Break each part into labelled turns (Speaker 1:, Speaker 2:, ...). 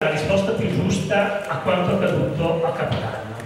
Speaker 1: La risposta più giusta a quanto accaduto a Capodanno.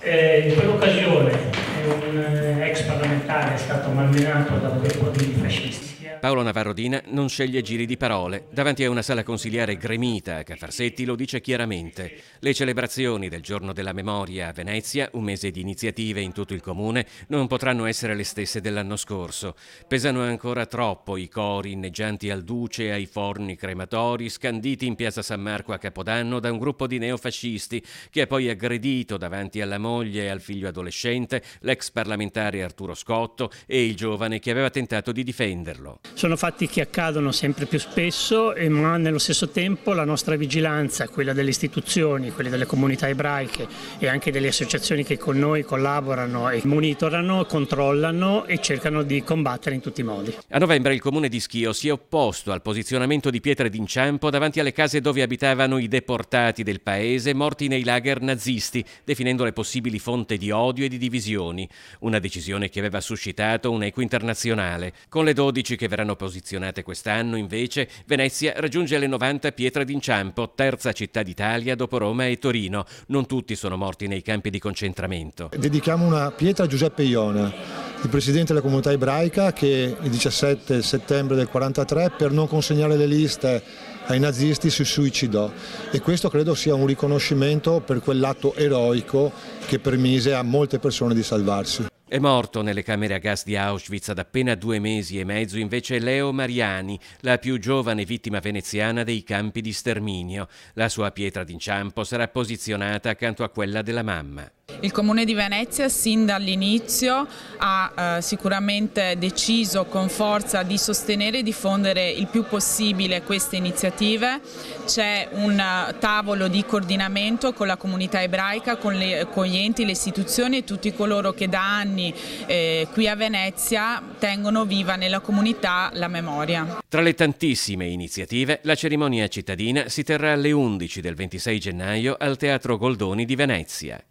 Speaker 1: In quell'occasione un ex parlamentare è stato malmenato da un gruppo di fascisti.
Speaker 2: Paolo Navarro-Dina non sceglie giri di parole. Davanti a una sala consiliare gremita a Cafarsetti lo dice chiaramente. Le celebrazioni del Giorno della Memoria a Venezia, un mese di iniziative in tutto il comune, non potranno essere le stesse dell'anno scorso. Pesano ancora troppo i cori inneggianti al Duce e ai forni crematori scanditi in piazza San Marco a Capodanno da un gruppo di neofascisti che ha poi aggredito davanti alla moglie e al figlio adolescente l'ex parlamentare Arturo Scotto e il giovane che aveva tentato di difenderlo.
Speaker 1: Sono fatti che accadono sempre più spesso, ma nello stesso tempo la nostra vigilanza, quella delle istituzioni, quelle delle comunità ebraiche e anche delle associazioni che con noi collaborano e monitorano, controllano e cercano di combattere in tutti i modi.
Speaker 2: A novembre il comune di Schio si è opposto al posizionamento di pietre d'inciampo davanti alle case dove abitavano i deportati del paese morti nei lager nazisti, definendole possibili fonte di odio e di divisioni. Una decisione che aveva suscitato un eco internazionale. Con le 12 che verranno posizionate quest'anno, invece, Venezia raggiunge le 90 pietre d'inciampo, terza città d'Italia dopo Roma e Torino. Non tutti sono morti nei campi di concentramento.
Speaker 3: Dedichiamo una pietra a Giuseppe Iona, il presidente della comunità ebraica, che il 17 settembre del 1943, per non consegnare le liste ai nazisti, si suicidò, e questo credo sia un riconoscimento per quell'atto eroico che permise a molte persone di salvarsi.
Speaker 2: È morto nelle camere a gas di Auschwitz ad appena 2 mesi e mezzo invece Leo Mariani, la più giovane vittima veneziana dei campi di sterminio. La sua pietra d'inciampo sarà posizionata accanto a quella della mamma.
Speaker 4: Il Comune di Venezia sin dall'inizio ha sicuramente deciso con forza di sostenere e diffondere il più possibile queste iniziative. C'è un tavolo di coordinamento con la comunità ebraica, con gli enti, le istituzioni e tutti coloro che da anni qui a Venezia tengono viva nella comunità la memoria.
Speaker 2: Tra le tantissime iniziative, la cerimonia cittadina si terrà alle 11 del 26 gennaio al Teatro Goldoni di Venezia.